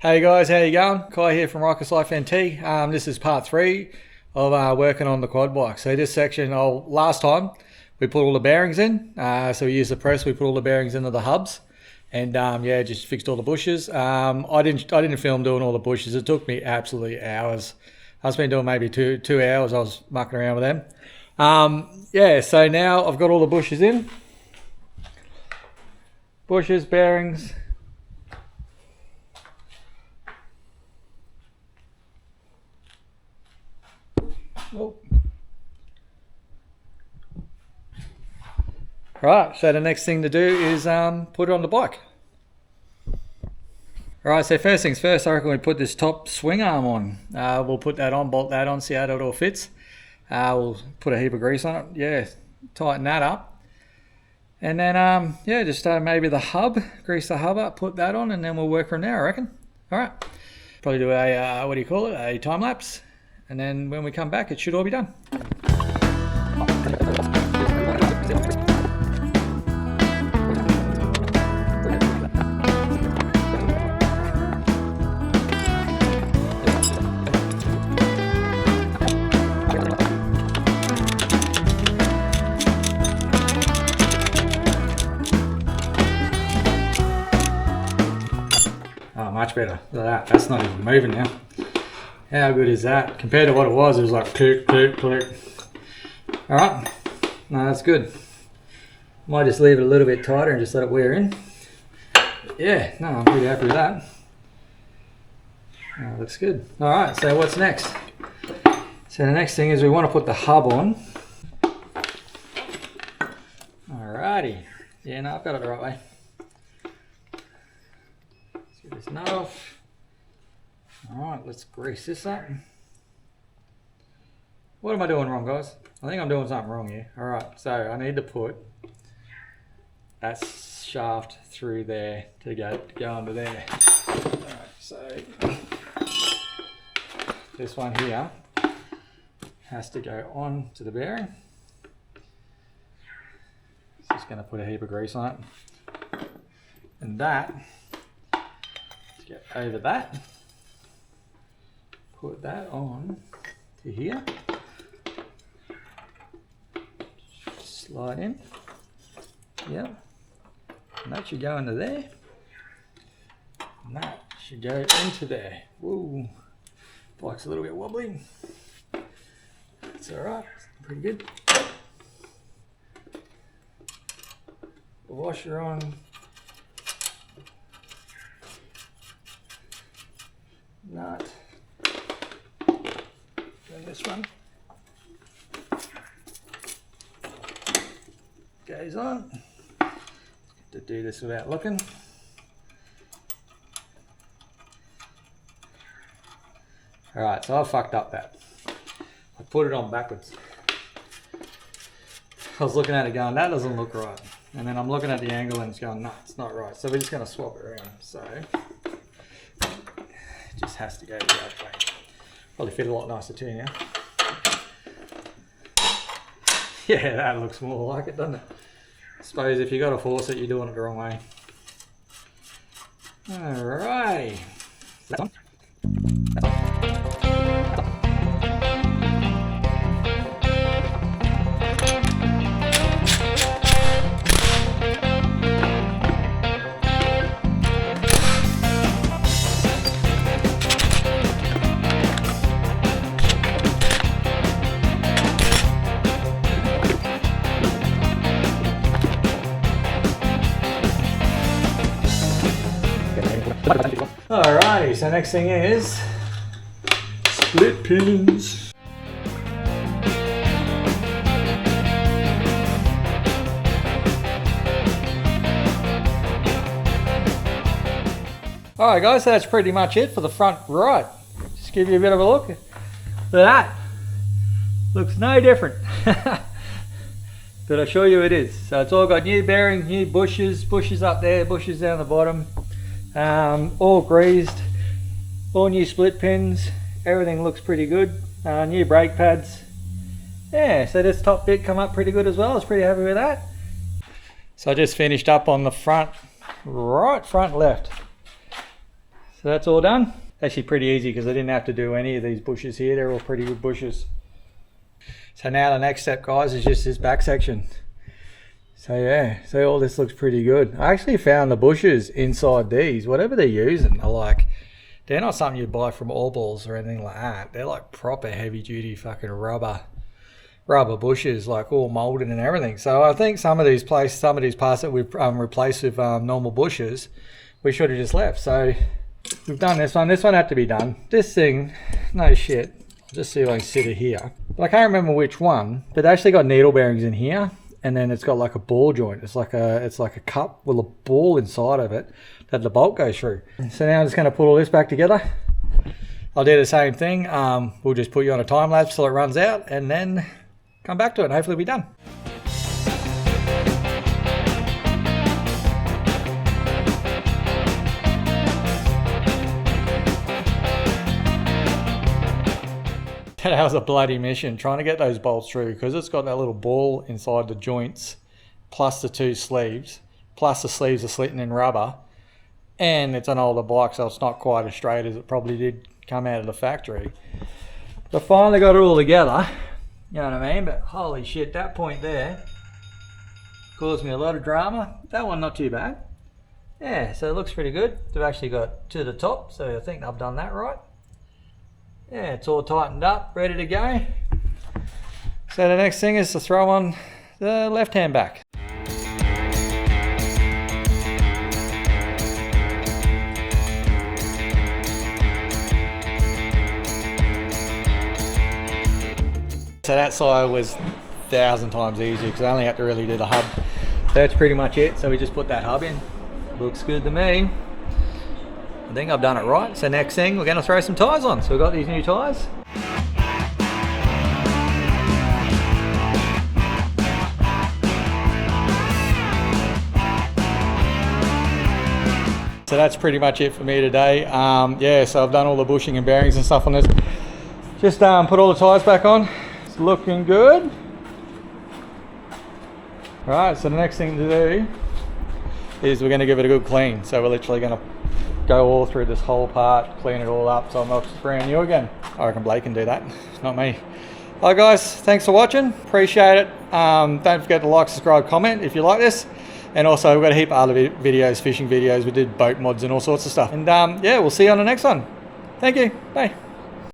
Hey guys, how you going? Kai here from Rykers Life NT. This is part 3 of working on the quad bike. So this section, last time we put all the bearings in. So we used the press, we put all the bearings into the hubs, and yeah, just fixed all the bushes. I didn't film doing all the bushes. It took me absolutely hours. I spent doing maybe two hours. I was mucking around with them. Yeah, so now I've got all the bushes in. Bushes, bearings. Oh. Right, so the next thing to do is put it on the bike. Alright, so first things first, I reckon we put this top swing arm on. We'll put that on, bolt that on, see how it all fits. We'll put a heap of grease on it, yeah, tighten that up. And then, yeah, just maybe the hub, grease the hub up, put that on, and then we'll work from there, I reckon. Alright, probably do a, a time lapse. And then when we come back, it should all be done. Oh, much better. Look at that. That's not even moving now. How good is that? Compared to what it was like click, click, click. Alright, no, that's good. Might just leave it a little bit tighter and just let it wear in. Yeah, no, I'm pretty happy with that. Oh, looks good. Alright, so what's next? So the next thing is we want to put the hub on. Alrighty. Yeah, no, I've got it the right way. Let's get this nut off. Alright, let's grease this up. What am I doing wrong, guys? I think I'm doing something wrong here. Alright, so I need to put that shaft through there to go under there. Alright, so this one here has to go on to the bearing. Just going to put a heap of grease on it. And that, to get over that, put that on to here, slide in, yep, and that should go into there, and that should go into there. Whoa, bike's a little bit wobbly. It's alright, pretty good. The washer on. Nut. This one goes on. To do this without looking. Alright, so I fucked up that. I put it on backwards. I was looking at it going, that doesn't look right. And then I'm looking at the angle and it's going, no, it's not right. So we're just going to swap it around. So it just has to go the other way. Probably fit a lot nicer too now. Yeah, that looks more like it, doesn't it? I suppose if you got to force it, you're doing it the wrong way. Alrighty. That's on. Alrighty, so next thing is split pins. Alright guys, so that's pretty much it for the front right. Just give you a bit of a look. Look at that. Looks no different. But I assure you it is. So it's all got new bearings, new bushes up there, bushes down the bottom. All greased, all new split pins, everything looks pretty good. New brake pads. Yeah, so this top bit come up pretty good as well. I was pretty happy with that. So I just finished up on the front, right front left. So that's all done. Actually pretty easy because I didn't have to do any of these bushes here. They're all pretty good bushes. So now the next step, guys, is just this back section. So yeah, so all this looks pretty good. I actually found the bushes inside these, whatever they're using, are like, they're not something you buy from Allballs or anything like that. They're like proper heavy duty fucking rubber bushes, like all molded and everything. So I think some of these parts that we've replaced with normal bushes, we should have just left. So we've done this one. This one had to be done. This thing, no shit. I'll just see if I can sit it here. But I can't remember which one. But they actually got needle bearings in here, and then it's got like a ball joint. It's like a cup with a ball inside of it that the bolt goes through. So now I'm just going to put all this back together. I'll do the same thing. We'll just put you on a time lapse till it runs out, and then come back to it and hopefully be done. That was a bloody mission trying to get those bolts through, because it's got that little ball inside the joints, plus the two sleeves, plus the sleeves are slitting in rubber, and it's an older bike, so it's not quite as straight as it probably did come out of the factory. But finally got it all together, you know what I mean? But holy shit, that point there caused me a lot of drama. That one not too bad. Yeah, so it looks pretty good. They've actually got to the top, so I think I've done that right. Yeah, it's all tightened up, ready to go. So the next thing is to throw on the left hand back. So that side was 1,000 times easier because I only had to really do the hub. That's pretty much it. So we just put that hub in. Looks good to me. I think I've done it right. So next thing, we're going to throw some tyres on. So we've got these new tyres. So that's pretty much it for me today. Yeah, so I've done all the bushing and bearings and stuff on this. Just put all the tyres back on. It's looking good. All right, so the next thing to do is we're going to give it a good clean. So we're literally going to go all through this whole part, clean it all up so it looks brand new again. I reckon Blake can do that, not me. Alright guys, thanks for watching, appreciate it. Don't forget to like, subscribe, comment if you like this. And also we've got a heap of other videos, fishing videos, we did boat mods and all sorts of stuff. And yeah, we'll see you on the next one. Thank you, bye.